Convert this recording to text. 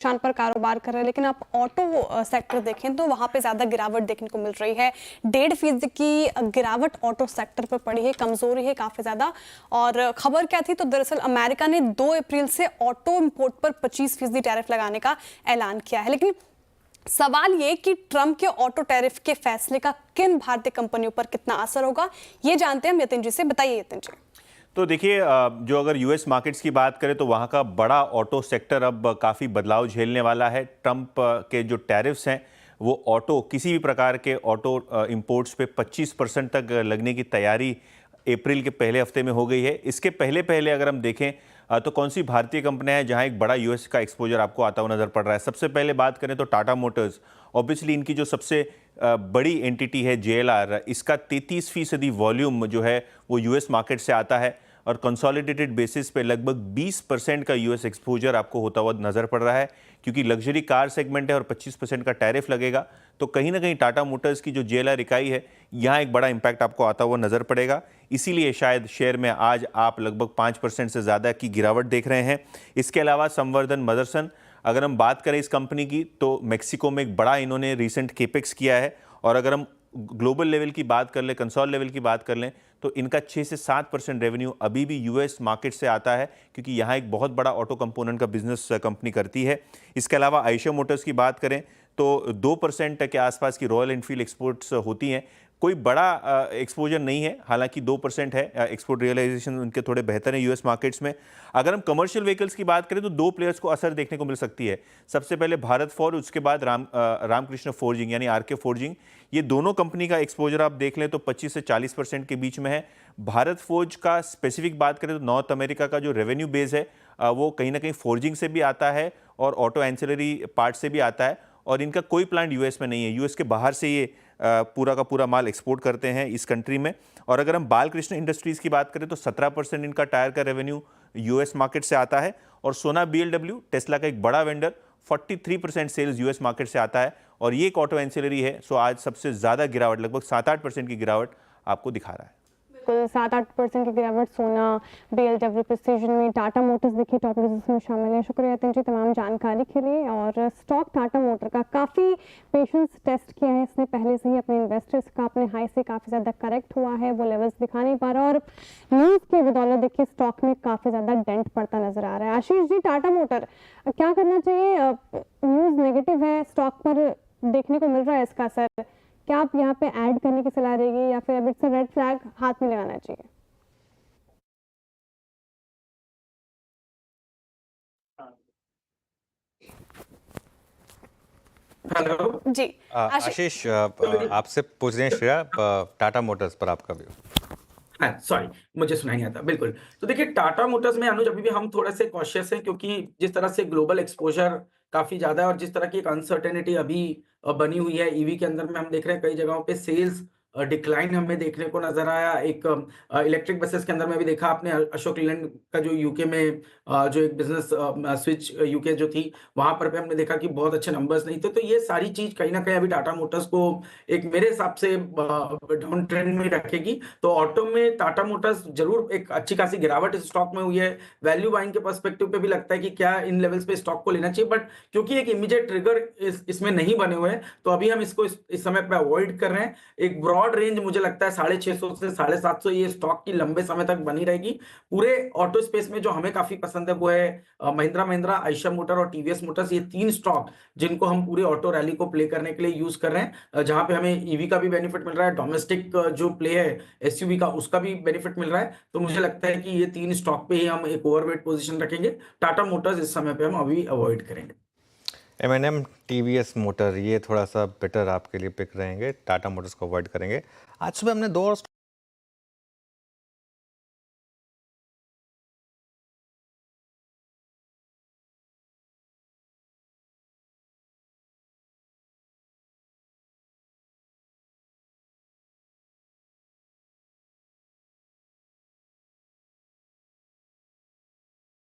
शान पर कारोबार कर रहे हैं, लेकिन आप ऑटो सेक्टर देखें तो वहां पे ज्यादा गिरावट देखने को मिल रही है। 1.5% की गिरावट ऑटो सेक्टर पर पड़ी है, कमजोरी है काफी ज्यादा। और खबर क्या थी, तो दरअसल अमेरिका ने 2 अप्रैल से ऑटो इंपोर्ट पर 25% टैरिफ लगाने का ऐलान किया है। लेकिन सवाल ये कि ट्रंप के ऑटो टैरिफ के फैसले का किन भारतीय कंपनियों पर कितना असर होगा, ये जानते हैं हम यतिन जी से। बताइए यतिन जी। तो देखिए, जो अगर यूएस मार्केट्स की बात करें तो वहाँ का बड़ा ऑटो सेक्टर अब काफ़ी बदलाव झेलने वाला है। ट्रंप के जो टैरिफ्स हैं वो ऑटो, किसी भी प्रकार के ऑटो इंपोर्ट्स पे 25% तक लगने की तैयारी अप्रैल के पहले हफ्ते में हो गई है। इसके पहले पहले अगर हम देखें तो कौन सी भारतीय कंपनियां हैं जहां एक बड़ा यूएस का एक्सपोजर आपको आता हुआ नजर पड़ रहा है। सबसे पहले बात करें तो टाटा मोटर्स, ऑब्वियसली इनकी जो सबसे बड़ी एंटिटी है जेएलआर, इसका 33% वॉल्यूम जो है वो यूएस मार्केट से आता है और कंसोलिडेटेड बेसिस पे लगभग 20% का यूएस एक्सपोजर आपको होता हुआ नजर पड़ रहा है। क्योंकि लग्जरी कार सेगमेंट है और 25% का टैरिफ लगेगा, तो कहीं ना कहीं टाटा मोटर्स की जो जेएलआर इकाई है यहाँ एक बड़ा इंपैक्ट आपको आता हुआ नजर पड़ेगा। इसीलिए शायद शेयर में आज आप लगभग 5% से ज़्यादा की गिरावट देख रहे हैं। इसके अलावा संवर्धन मदरसन, अगर हम बात करें इस कंपनी की, तो मेक्सिको में एक बड़ा इन्होंने रिसेंट केपेक्स किया है। और अगर हम ग्लोबल लेवल की बात कर लें, कंसोल लेवल की बात कर लें, तो इनका 6 से 7% रेवेन्यू अभी भी यूएस मार्केट से आता है, क्योंकि यहाँ एक बहुत बड़ा ऑटो कंपोनेंट का बिजनेस कंपनी करती है। इसके अलावा आयशर मोटर्स की बात करें तो 2% के आसपास की रॉयल एनफील्ड एक्सपोर्ट्स होती हैं। कोई बड़ा एक्सपोजर नहीं है, हालांकि 2% है। एक्सपोर्ट रियलाइजेशन उनके थोड़े बेहतर हैं यूएस मार्केट्स में। अगर हम कमर्शियल व्हीकल्स की बात करें तो 2 प्लेयर्स को असर देखने को मिल सकती है। सबसे पहले भारत फॉर्ज, उसके बाद रामकृष्ण फोर्जिंग यानी आरके फोर्जिंग। ये दोनों कंपनी का एक्सपोजर आप देख लें तो 25 से 40% के बीच में है। भारत फोर्ज का स्पेसिफिक बात करें तो नॉर्थ अमेरिका का जो रेवेन्यू बेस है वो कहीं ना कहीं फोर्जिंग से भी आता है और ऑटो एंसिलरी पार्ट से भी आता है। और इनका कोई प्लांट यूएस में नहीं है, यूएस के बाहर से ये पूरा का पूरा माल एक्सपोर्ट करते हैं इस कंट्री में। और अगर हम बालकृष्ण इंडस्ट्रीज़ की बात करें तो 17% इनका टायर का रेवेन्यू यूएस मार्केट से आता है। और सोना बीएलडब्ल्यू, टेस्ला का एक बड़ा वेंडर, 43% सेल्स यूएस मार्केट से आता है और ये एक ऑटो एंसिलरी है। सो आज सबसे ज़्यादा गिरावट, लगभग 7-8% की गिरावट आपको दिखा रहा है। 7-8% की गिरावट सोना, बीएलडब्ल्यू, प्रिसीजन में। टाटा मोटर्स देखिए टॉप रिजल्ट्स में शामिल है। शुक्रिया यतिन जी तमाम जानकारी के लिए। और स्टॉक टाटा मोटर का काफ़ी पेशेंस टेस्ट किया है इसने पहले से ही अपने इन्वेस्टर्स का, अपने हाई से काफ़ी ज़्यादा करेक्ट हुआ है, वो लेवल्स दिखा नहीं पा रहा और न्यूज़ के बदौलत देखिए स्टॉक में काफ़ी ज़्यादा डेंट पड़ता नजर आ रहा है। आशीष जी, टाटा मोटर क्या करना चाहिए? न्यूज़ नेगेटिव है, स्टॉक पर देखने को मिल रहा है इसका असर। क्या आप यहाँ पे ऐड करने की सलाह रहेगी या फिर अब इट्स रेड फ्लैग हाथ में लगाना चाहिए? हेलो जी आशीष, आपसे पूछ रहे हैं श्रेया, टाटा मोटर्स पर आपका व्यू। हाँ, सॉरी, मुझे सुनाई नहीं आता। बिल्कुल, तो देखिए टाटा मोटर्स में अनुज अभी भी हम थोड़े से कॉशियस हैं, क्योंकि जिस तरह से ग्लोबल एक्सपोजर काफी ज्यादा है और जिस तरह की एक अनसर्टेनिटी अभी बनी हुई है ईवी के अंदर में, हम देख रहे हैं कई जगहों पे सेल्स डिक्लाइन हमें देखने को नजर आया। एक इलेक्ट्रिक बसेस के अंदर में भी देखा आपने, अशोक लीलैंड का जो यूके में जो एक बिजनेस स्विच यूके जो थी, वहां पर भी हमने देखा कि बहुत अच्छे नंबर्स नहीं थे। तो ये सारी चीज कहीं ना कहीं अभी टाटा मोटर्स को एक मेरे हिसाब से डाउन ट्रेंड में रखेगी। तो ऑटो में टाटा मोटर्स जरूर एक अच्छी खासी गिरावट इस स्टॉक में हुई है। वैल्यू बाइंग के पर्सपेक्टिव पे भी लगता है कि क्या इन लेवल्स पे स्टॉक को लेना चाहिए, बट क्योंकि एक इमीडिएट ट्रिगर इसमें नहीं बने हुए हैं, तो अभी हम इसको इस समय पे अवॉइड कर रहे हैं। एक ब्रॉड रेंज मुझे लगता है 650 से 750 ये स्टॉक की लंबे समय तक बनी रहेगी। पूरे ऑटो स्पेस में जो हमें काफी पसंद है वो है महिंद्रा महिंद्रा, आयशर मोटर और टीवीएस मोटर्स। ये 3 स्टॉक जिनको हम पूरे ऑटो रैली को प्ले करने के लिए यूज कर रहे हैं, जहां पे हमें ईवी का भी बेनिफिट मिल रहा है, डोमेस्टिक जो प्ले है एसयूवी का उसका भी बेनिफिट मिल रहा है। तो मुझे लगता है कि ये 3 स्टॉक पे ही हम एक ओवरवेट पोजीशन रखेंगे। टाटा मोटर्स इस समय पे हम अभी अवॉइड करेंगे। M&M, टीवीएस मोटर, ये थोड़ा सा बेटर आपके लिए पिक रहेंगे। टाटा मोटर्स को अवॉइड करेंगे। आज सुबह हमने 2 और